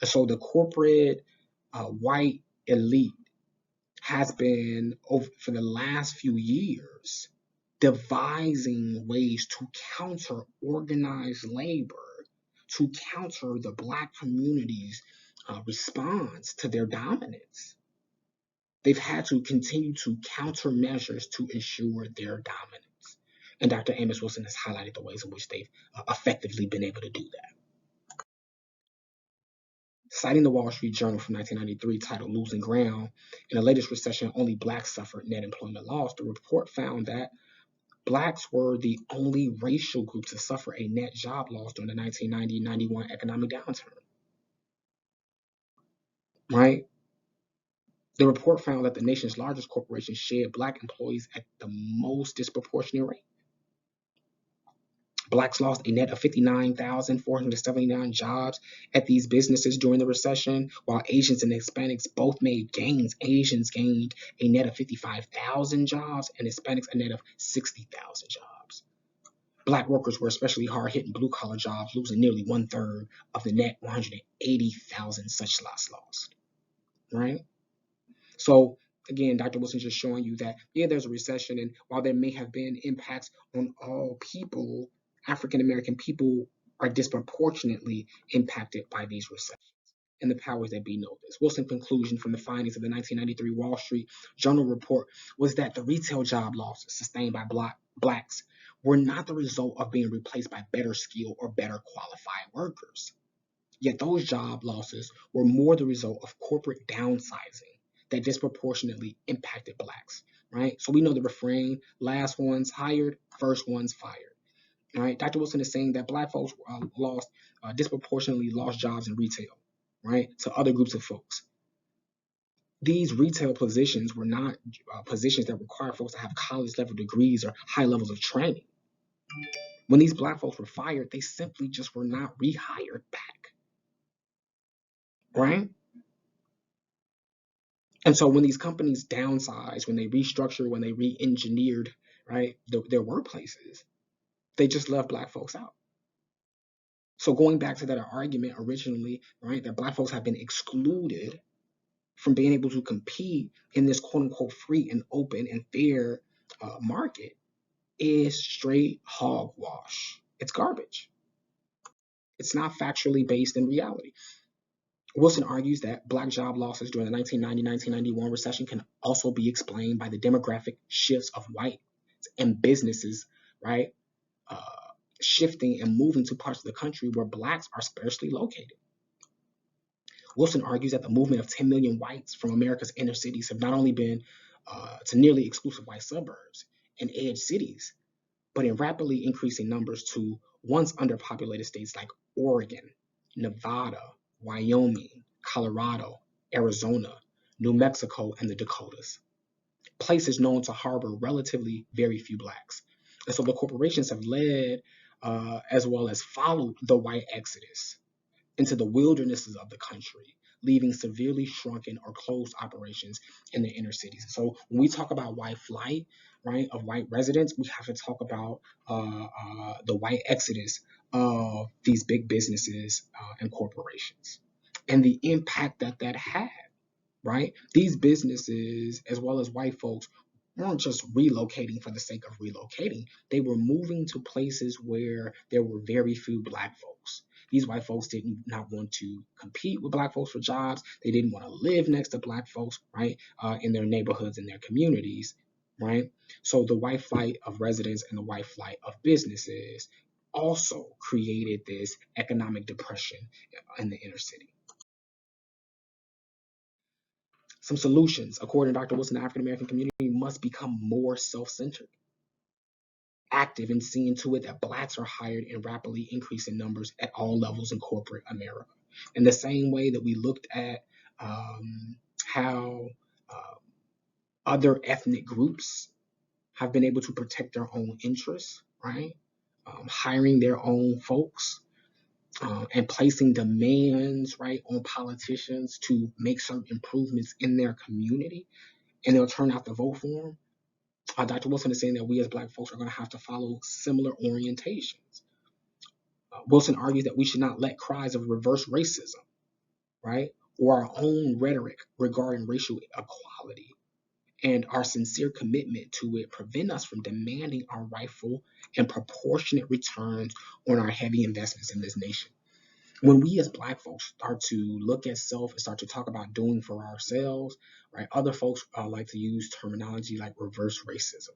And so the corporate white elite has been, for the last few years, devising ways to counter organized labor, to counter the Black community's response to their dominance. They've had to continue to counter measures to ensure their dominance. And Dr. Amos Wilson has highlighted the ways in which they've effectively been able to do that. Citing the Wall Street Journal from 1993 titled Losing Ground, in the latest recession, only Blacks suffered net employment loss. The report found that Blacks were the only racial group to suffer a net job loss during the 1990-91 economic downturn. Right? The report found that the nation's largest corporations shed Black employees at the most disproportionate rate. Blacks lost a net of 59,479 jobs at these businesses during the recession, while Asians and Hispanics both made gains. Asians gained a net of 55,000 jobs and Hispanics a net of 60,000 jobs. Black workers were especially hard hit in blue collar jobs, losing nearly 1/3 of the net 180,000 such slots lost. Right? So again, Dr. Wilson's just showing you that, yeah, there's a recession, and while there may have been impacts on all people, African American people are disproportionately impacted by these recessions. And the powers that be know this. Wilson's conclusion from the findings of the 1993 Wall Street Journal report was that the retail job losses sustained by Blacks were not the result of being replaced by better skilled or better qualified workers. Yet those job losses were more the result of corporate downsizing that disproportionately impacted Blacks, right? So we know the refrain, last ones hired, first ones fired. All right, Dr. Wilson is saying that Black folks disproportionately lost jobs in retail, right, to other groups of folks. These retail positions were not positions that require folks to have college level degrees or high levels of training. When these Black folks were fired, they simply just were not rehired back, right? And so when these companies downsized, when they restructured, when they re-engineered, right, their workplaces, they just left Black folks out. So going back to that argument originally, right, that Black folks have been excluded from being able to compete in this quote unquote free and open and fair market is straight hogwash. It's garbage. It's not factually based in reality. Wilson argues that Black job losses during the 1990-1991 recession can also be explained by the demographic shifts of whites and businesses, right, shifting and moving to parts of the country where Blacks are sparsely located. Wilson argues that the movement of 10 million whites from America's inner cities have not only been to nearly exclusive white suburbs and edge cities, but in rapidly increasing numbers to once underpopulated states like Oregon, Nevada, Wyoming, Colorado, Arizona, New Mexico, and the Dakotas, places known to harbor relatively very few Blacks. And so the corporations have led as well as followed the white exodus into the wildernesses of the country, leaving severely shrunken or closed operations in the inner cities. So when we talk about white flight, right, of white residents, we have to talk about the white exodus of these big businesses and corporations and the impact that that had, right? These businesses, as well as white folks, weren't just relocating for the sake of relocating. They were moving to places where there were very few Black folks. These white folks did not want to compete with Black folks for jobs. They didn't want to live next to Black folks, right, in their neighborhoods and their communities, right? So the white flight of residents and the white flight of businesses also created this economic depression in the inner city. Some solutions, according to Dr. Wilson, the African American community must become more self-centered, active in seeing to it that Blacks are hired in rapidly increasing numbers at all levels in corporate America. In the same way that we looked at how other ethnic groups have been able to protect their own interests, right? hiring their own folks, and placing demands, right, on politicians to make certain improvements in their community, and they'll turn out to vote for them. Dr. Wilson is saying that we as Black folks are going to have to follow similar orientations. Wilson argues that we should not let cries of reverse racism, right, or our own rhetoric regarding racial equality and our sincere commitment to it prevent us from demanding our rightful and proportionate returns on our heavy investments in this nation. When we as Black folks start to look at self and start to talk about doing for ourselves, right, other folks like to use terminology like reverse racism,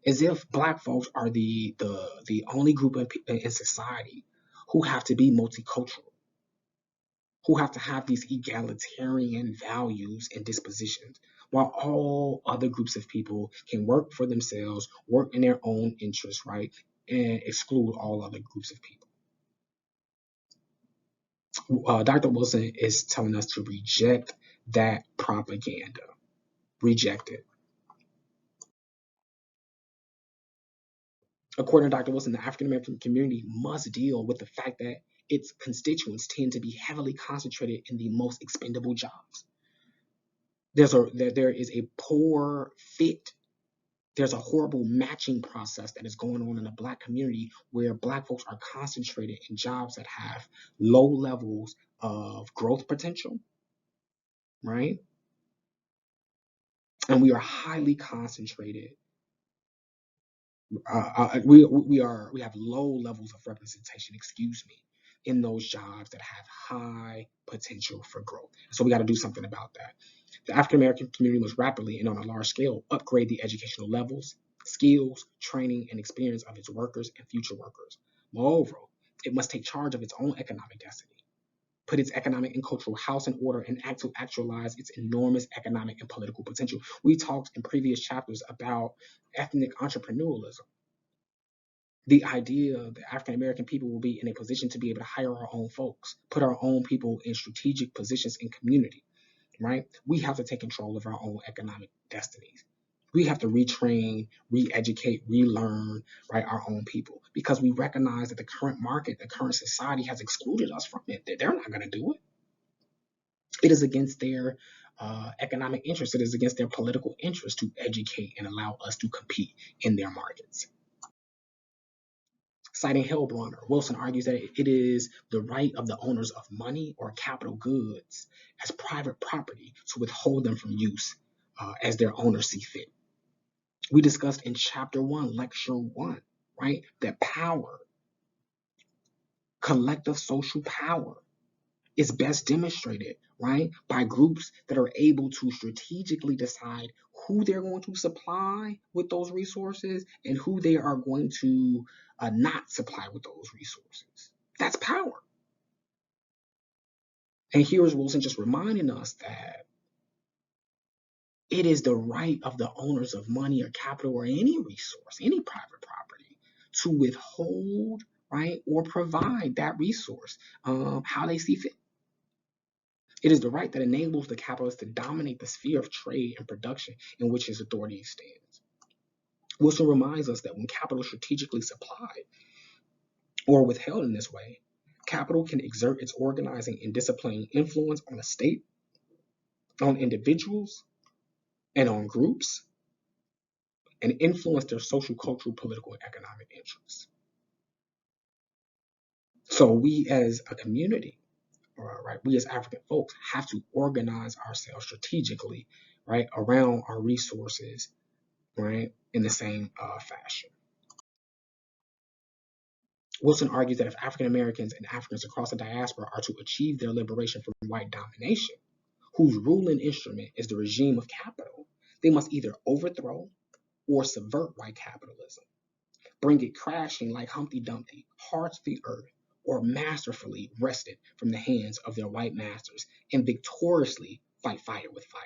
as if Black folks are the only group in society who have to be multicultural, who have to have these egalitarian values and dispositions, while all other groups of people can work for themselves, work in their own interests, right, and exclude all other groups of people. Dr. Wilson is telling us to reject that propaganda. Reject it. According to Dr. Wilson, the African American community must deal with the fact that its constituents tend to be heavily concentrated in the most expendable jobs. There is a poor fit. There's a horrible matching process that is going on in the Black community where Black folks are concentrated in jobs that have low levels of growth potential, right? And we are highly concentrated. We have low levels of representation, excuse me, in those jobs that have high potential for growth. So we got to do something about that. The African American community must rapidly and on a large scale upgrade the educational levels, skills, training, and experience of its workers and future workers. Moreover, it must take charge of its own economic destiny, put its economic and cultural house in order, and act to actualize its enormous economic and political potential. We talked in previous chapters about ethnic entrepreneurialism, the idea that African American people will be in a position to be able to hire our own folks, put our own people in strategic positions in community, right? We have to take control of our own economic destinies. We have to retrain, re-educate, relearn, right, our own people, because we recognize that the current market, the current society has excluded us from it. That they're not going to do it. It is against their economic interest. It is against their political interest to educate and allow us to compete in their markets. Citing Hellbronner, Wilson argues that it is the right of the owners of money or capital goods as private property to withhold them from use as their owners see fit. We discussed in chapter 1, lecture 1, right, that power, collective social power, is best demonstrated, right, by groups that are able to strategically decide who they're going to supply with those resources and who they are going to not supply with those resources. That's power. And here is Wilson just reminding us that it is the right of the owners of money or capital or any resource, any private property, to withhold, right, or provide that resource how they see fit. It is the right that enables the capitalist to dominate the sphere of trade and production in which his authority stands. Wilson reminds us that when capital is strategically supplied or withheld in this way, capital can exert its organizing and disciplining influence on a state, on individuals, and on groups, and influence their social, cultural, political, and economic interests. So we as a community, right, we as African folks have to organize ourselves strategically, right, around our resources, right, in the same fashion. Wilson argues that if African Americans and Africans across the diaspora are to achieve their liberation from white domination, whose ruling instrument is the regime of capital, they must either overthrow or subvert white capitalism, bring it crashing like Humpty Dumpty, hard to the earth, or masterfully wrest it from the hands of their white masters and victoriously fight fire with fire.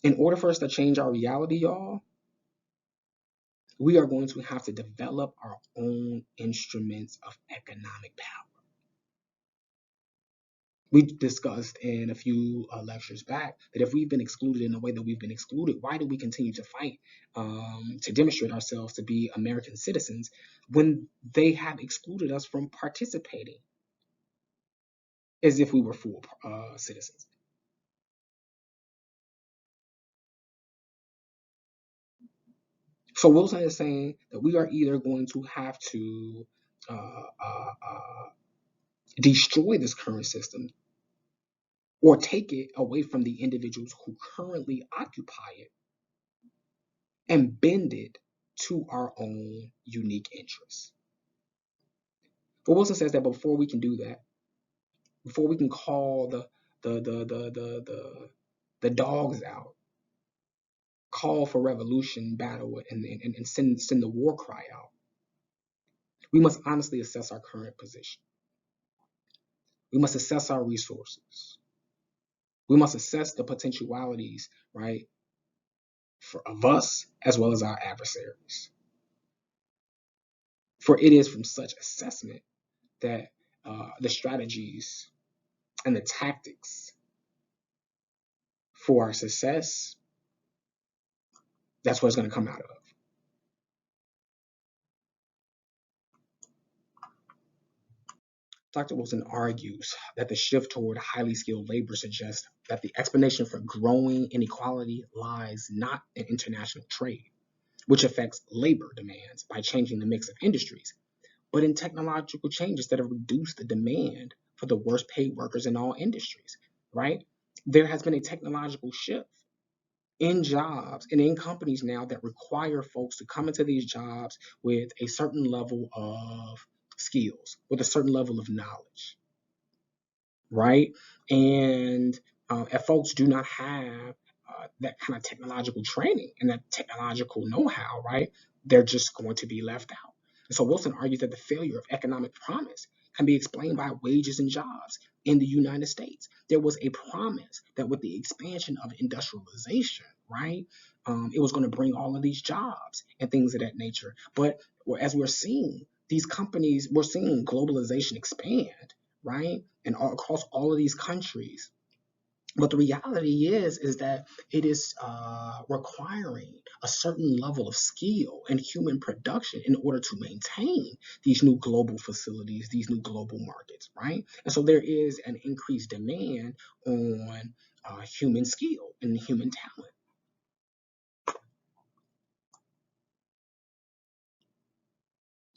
In order for us to change our reality, y'all, we are going to have to develop our own instruments of economic power. We discussed in a few lectures back that if we've been excluded in the way that we've been excluded, why do we continue to fight to demonstrate ourselves to be American citizens when they have excluded us from participating as if we were full citizens? So Wilson is saying that we are either going to have to destroy this current system or take it away from the individuals who currently occupy it and bend it to our own unique interests. But Wilson says that before we can do that, before we can call the the the the the, the dogs out, call for revolution, battle, and send the war cry out, we must honestly assess our current position. We must assess our resources. We must assess the potentialities, right, of us as well as our adversaries. For it is from such assessment that the strategies and the tactics for our success, that's what it's going to come out of. Dr. Wilson argues that the shift toward highly skilled labor suggests that the explanation for growing inequality lies not in international trade, which affects labor demands by changing the mix of industries, but in technological changes that have reduced the demand for the worst paid workers in all industries, right? There has been a technological shift in jobs and in companies now that require folks to come into these jobs with a certain level of skills, with a certain level of knowledge, right? And if folks do not have that kind of technological training and that technological know-how, right, they're just going to be left out. And so Wilson argues that the failure of economic promise can be explained by wages and jobs in the United States. There was a promise that with the expansion of industrialization, right, it was going to bring all of these jobs and things of that nature. But as we're seeing, these companies, we're seeing globalization expand, right? And across all of these countries. But the reality is that it is requiring a certain level of skill and human production in order to maintain these new global facilities, these new global markets, right? And so there is an increased demand on human skill and human talent.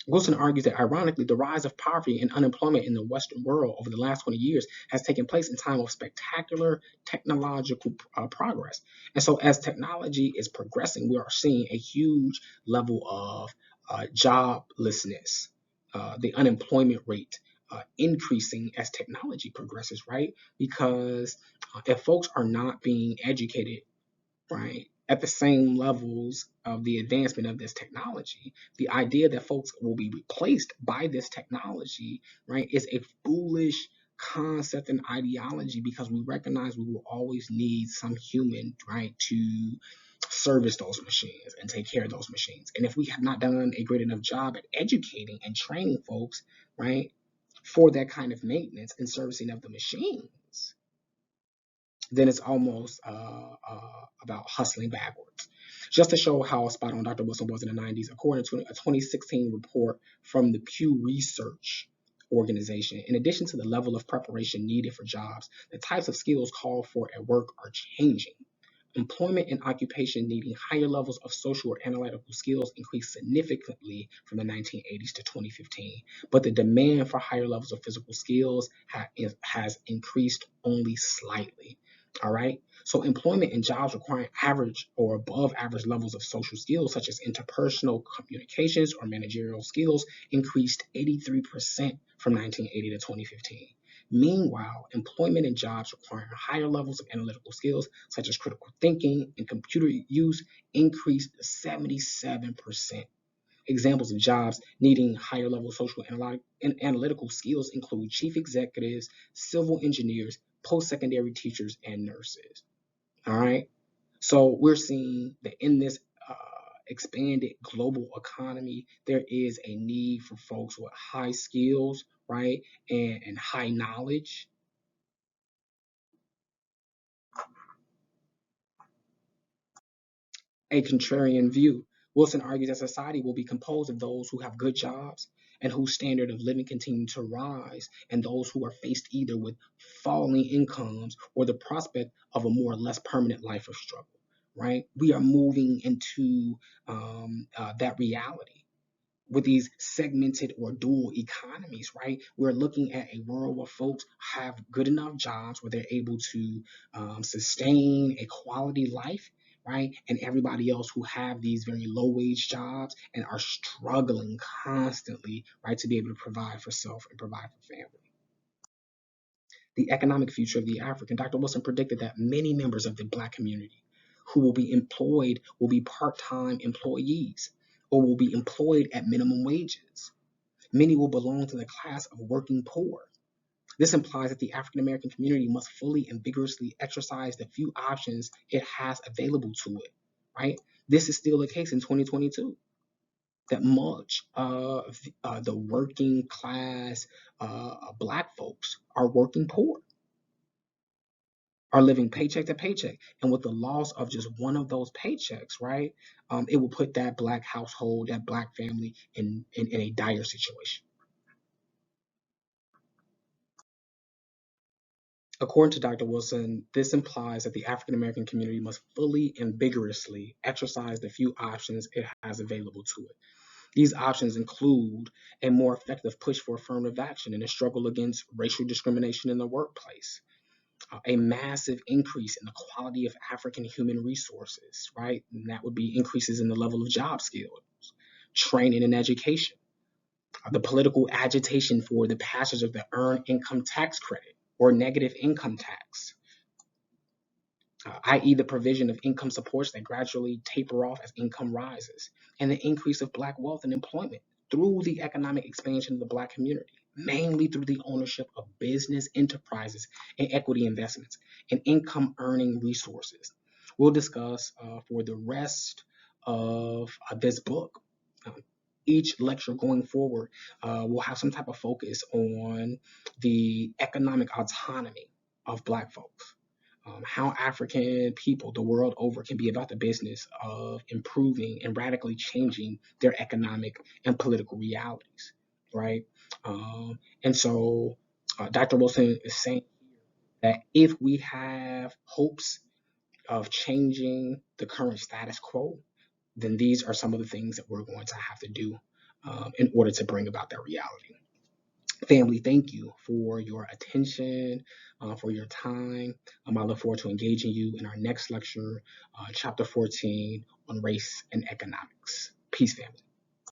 Wilson argues that ironically, the rise of poverty and unemployment in the Western world over the last 20 years has taken place in time of spectacular technological progress. And so, as technology is progressing, we are seeing a huge level of joblessness, the unemployment rate increasing as technology progresses, right? Because if folks are not being educated, right, at the same levels of the advancement of this technology, the idea that folks will be replaced by this technology, right, is a foolish concept and ideology because we recognize we will always need some human, right, to service those machines and take care of those machines. And if we have not done a great enough job at educating and training folks, right, for that kind of maintenance and servicing of the machines, then it's almost about hustling backwards. Just to show how spot on Dr. Wilson was in the 90s, according to a 2016 report from the Pew Research organization, in addition to the level of preparation needed for jobs, the types of skills called for at work are changing. Employment and occupation needing higher levels of social or analytical skills increased significantly from the 1980s to 2015, but the demand for higher levels of physical skills has increased only slightly. All right. So employment and jobs requiring average or above average levels of social skills, such as interpersonal communications or managerial skills, increased 83% from 1980 to 2015. Meanwhile, employment and jobs requiring higher levels of analytical skills, such as critical thinking and computer use, increased 77%. Examples of jobs needing higher level social and analytical skills include chief executives, civil engineers, post-secondary teachers, and nurses. All right. So we're seeing that in this expanded global economy, there is a need for folks with high skills, right, and high knowledge a contrarian view. Wilson argues that society will be composed of those who have good jobs and whose standard of living continue to rise, and those who are faced either with falling incomes or the prospect of a more or less permanent life of struggle. Right? We are moving into that reality with these segmented or dual economies, right? We're looking at a world where folks have good enough jobs where they're able to sustain a quality life, right? And everybody else who have these very low wage jobs and are struggling constantly, right, to be able to provide for self and provide for family. The economic future of the African. Dr. Wilson predicted that many members of the Black community who will be employed will be part-time employees or will be employed at minimum wages. Many will belong to the class of working poor. This implies that the African American community must fully and vigorously exercise the few options it has available to it, right? This is still the case in 2022, that much of the working class Black folks are working poor, are living paycheck to paycheck. And with the loss of just one of those paychecks, right, it will put that Black household, that Black family in a dire situation. According to Dr. Wilson, this implies that the African American community must fully and vigorously exercise the few options it has available to it. These options include a more effective push for affirmative action in a struggle against racial discrimination in the workplace, a massive increase in the quality of African human resources, right? And that would be increases in the level of job skills, training, and education. The political agitation for the passage of the Earned Income Tax Credit or negative income tax, i.e., the provision of income supports that gradually taper off as income rises, and the increase of Black wealth and employment through the economic expansion of the Black community, mainly through the ownership of business enterprises and equity investments and income earning resources. We'll discuss for the rest of this book. Uh, each lecture going forward will have some type of focus on the economic autonomy of Black folks, how African people the world over can be about the business of improving and radically changing their economic and political realities, right? And so Dr. Wilson is saying that if we have hopes of changing the current status quo, then these are some of the things that we're going to have to do in order to bring about that reality. Family, thank you for your attention, for your time. I look forward to engaging you in our next lecture, chapter 14 on race and economics. Peace, family.